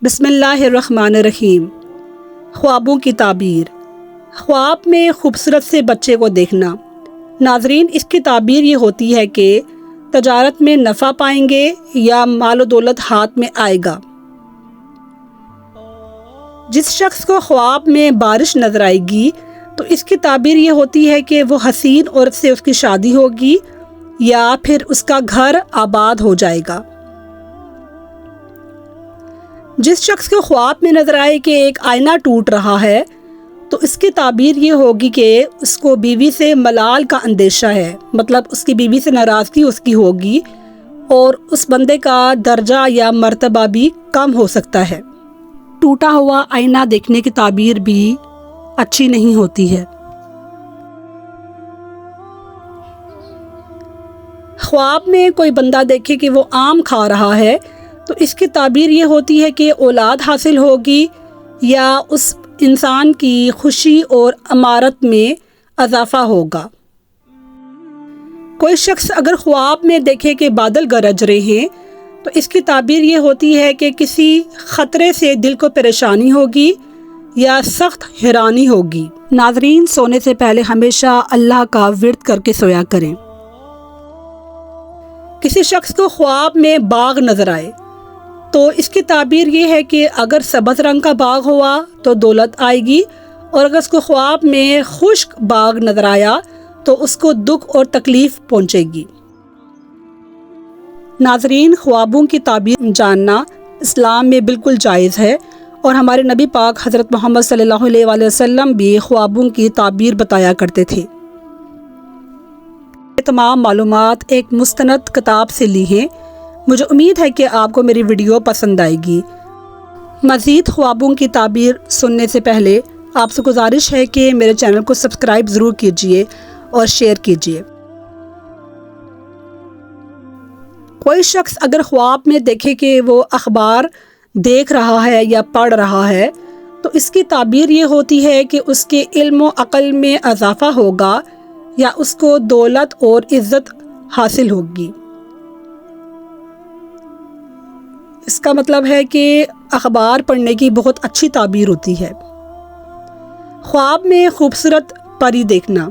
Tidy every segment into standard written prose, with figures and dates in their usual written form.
بسم اللہ الرحمن الرحیم۔ خوابوں کی تعبیر۔ خواب میں خوبصورت سے بچے کو دیکھنا۔ ناظرین، اس کی تعبیر یہ ہوتی ہے کہ تجارت میں نفع پائیں گے یا مال و دولت ہاتھ میں آئے گا۔ جس شخص کو خواب میں بارش نظر آئے گی تو اس کی تعبیر یہ ہوتی ہے کہ وہ حسین عورت سے اس کی شادی ہوگی یا پھر اس کا گھر آباد ہو جائے گا۔ جس شخص کو خواب میں نظر آئے کہ ایک آئینہ ٹوٹ رہا ہے تو اس کی تعبیر یہ ہوگی کہ اس کو بیوی سے ملال کا اندیشہ ہے، مطلب اس کی بیوی سے ناراضگی اس کی ہوگی اور اس بندے کا درجہ یا مرتبہ بھی کم ہو سکتا ہے۔ ٹوٹا ہوا آئینہ دیکھنے کی تعبیر بھی اچھی نہیں ہوتی ہے۔ خواب میں کوئی بندہ دیکھے کہ وہ آم کھا رہا ہے تو اس کی تعبیر یہ ہوتی ہے کہ اولاد حاصل ہوگی یا اس انسان کی خوشی اور امارت میں اضافہ ہوگا۔ کوئی شخص اگر خواب میں دیکھے کہ بادل گرج رہے ہیں تو اس کی تعبیر یہ ہوتی ہے کہ کسی خطرے سے دل کو پریشانی ہوگی یا سخت حیرانی ہوگی۔ ناظرین، سونے سے پہلے ہمیشہ اللہ کا ورد کر کے سویا کریں۔ کسی شخص کو خواب میں باغ نظر آئے تو اس کی تعبیر یہ ہے کہ اگر سبز رنگ کا باغ ہوا تو دولت آئے گی، اور اگر اس کو خواب میں خشک باغ نظر آیا تو اس کو دکھ اور تکلیف پہنچے گی۔ ناظرین، خوابوں کی تعبیر جاننا اسلام میں بالکل جائز ہے، اور ہمارے نبی پاک حضرت محمد صلی اللہ علیہ وآلہ وسلم بھی خوابوں کی تعبیر بتایا کرتے تھے۔ یہ تمام معلومات ایک مستند کتاب سے لی ہیں۔ مجھے امید ہے کہ آپ کو میری ویڈیو پسند آئے گی۔ مزید خوابوں کی تعبیر سننے سے پہلے آپ سے گزارش ہے کہ میرے چینل کو سبسکرائب ضرور کیجیے اور شیئر کیجیے۔ کوئی شخص اگر خواب میں دیکھے کہ وہ اخبار دیکھ رہا ہے یا پڑھ رہا ہے تو اس کی تعبیر یہ ہوتی ہے کہ اس کے علم و عقل میں اضافہ ہوگا یا اس کو دولت اور عزت حاصل ہوگی۔ اس کا مطلب ہے کہ اخبار پڑھنے کی بہت اچھی تعبیر ہوتی ہے۔ خواب میں خوبصورت پری دیکھنا۔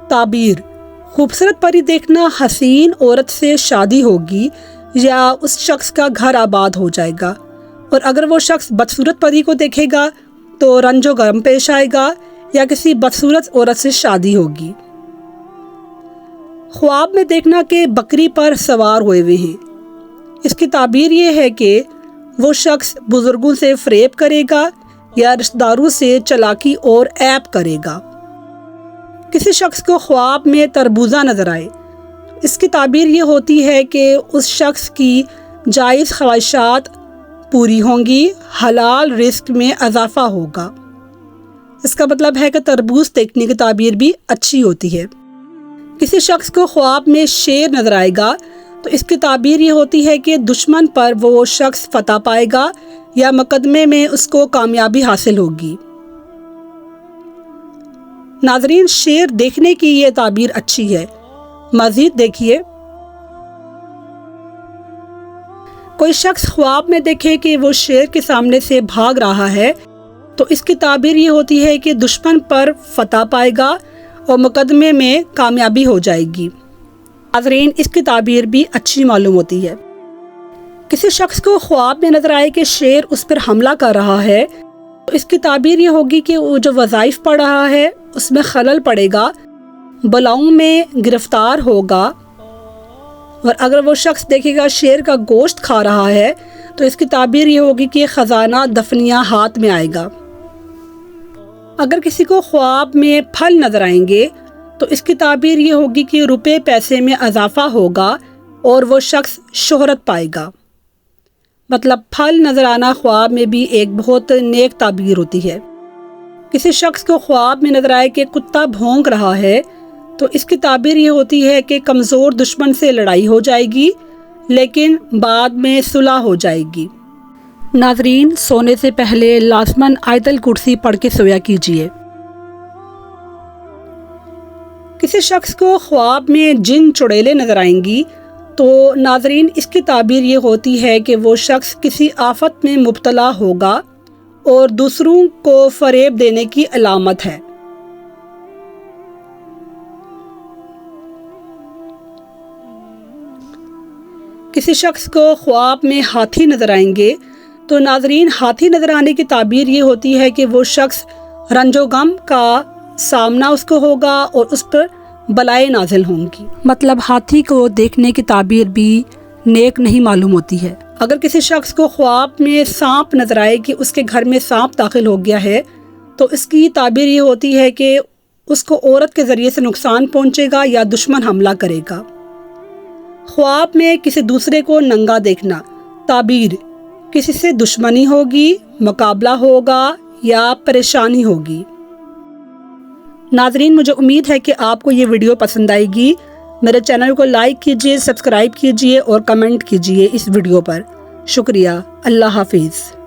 تعبیر: خوبصورت پری دیکھنا، حسین عورت سے شادی ہوگی یا اس شخص کا گھر آباد ہو جائے گا، اور اگر وہ شخص بدصورت پری کو دیکھے گا تو رنج و غم پیش آئے گا یا کسی بدصورت عورت سے شادی ہوگی۔ خواب میں دیکھنا کہ بکری پر سوار ہوئے ہیں، اس کی تعبیر یہ ہے کہ وہ شخص بزرگوں سے فریب کرے گا یا رشتہ داروں سے چالاکی اور عیب کرے گا۔ کسی شخص کو خواب میں تربوزہ نظر آئے، اس کی تعبیر یہ ہوتی ہے کہ اس شخص کی جائز خواہشات پوری ہوں گی، حلال رزق میں اضافہ ہوگا۔ اس کا مطلب ہے کہ تربوز دیکھنے کی تعبیر بھی اچھی ہوتی ہے۔ کسی شخص کو خواب میں شیر نظر آئے گا تو اس کی تعبیر یہ ہوتی ہے کہ دشمن پر وہ شخص فتح پائے گا یا مقدمے میں اس کو کامیابی حاصل ہوگی۔ ناظرین، شیر دیکھنے کی یہ تعبیر اچھی ہے، مزید دیکھیے۔ کوئی شخص خواب میں دیکھے کہ وہ شیر کے سامنے سے بھاگ رہا ہے تو اس کی تعبیر یہ ہوتی ہے کہ دشمن پر فتح پائے گا اور مقدمے میں کامیابی ہو جائے گی۔ ناظرین، اس کی تعبیر بھی اچھی معلوم ہوتی ہے۔ کسی شخص کو خواب میں نظر آئے کہ شیر اس پر حملہ کر رہا ہے تو اس کی تعبیر یہ ہوگی کہ وہ جو وظائف پڑھ رہا ہے اس میں خلل پڑے گا، بلاؤں میں گرفتار ہوگا، اور اگر وہ شخص دیکھے گا شیر کا گوشت کھا رہا ہے تو اس کی تعبیر یہ ہوگی کہ خزانہ دفنیہ ہاتھ میں آئے گا۔ اگر کسی کو خواب میں پھل نظر آئیں گے تو اس کی تعبیر یہ ہوگی کہ روپے پیسے میں اضافہ ہوگا اور وہ شخص شہرت پائے گا۔ مطلب پھل نظر آنا خواب میں بھی ایک بہت نیک تعبیر ہوتی ہے۔ کسی شخص کو خواب میں نظر آئے کہ کتا بھونک رہا ہے تو اس کی تعبیر یہ ہوتی ہے کہ کمزور دشمن سے لڑائی ہو جائے گی لیکن بعد میں صلح ہو جائے گی۔ ناظرین، سونے سے پہلے لازماً آیت الکرسی پڑھ کے سویا کیجیے۔ کسی شخص کو خواب میں جن چڑیلیں نظر آئیں گی تو ناظرین اس کی تعبیر یہ ہوتی ہے کہ وہ شخص کسی آفت میں مبتلا ہوگا اور دوسروں کو فریب دینے کی علامت ہے۔ کسی شخص کو خواب میں ہاتھی نظر آئیں گے تو ناظرین ہاتھی نظر آنے کی تعبیر یہ ہوتی ہے کہ وہ شخص رنج و غم کا سامنا اس کو ہوگا اور اس پر بلائیں نازل ہوں گی۔ مطلب ہاتھی کو دیکھنے کی تعبیر بھی نیک نہیں معلوم ہوتی ہے۔ اگر کسی شخص کو خواب میں سانپ نظر آئے کہ اس کے گھر میں سانپ داخل ہو گیا ہے تو اس کی تعبیر یہ ہوتی ہے کہ اس کو عورت کے ذریعے سے نقصان پہنچے گا یا دشمن حملہ کرے گا۔ خواب میں کسی دوسرے کو ننگا دیکھنا، تعبیر کسی سے دشمنی ہوگی، مقابلہ ہوگا یا پریشانی ہوگی۔ ناظرین مجھے امید ہے کہ آپ کو یہ ویڈیو پسند آئے گی۔ میرے چینل کو لائک کیجئے، سبسکرائب کیجئے اور کمنٹ کیجئے اس ویڈیو پر۔ شکریہ۔ اللہ حافظ۔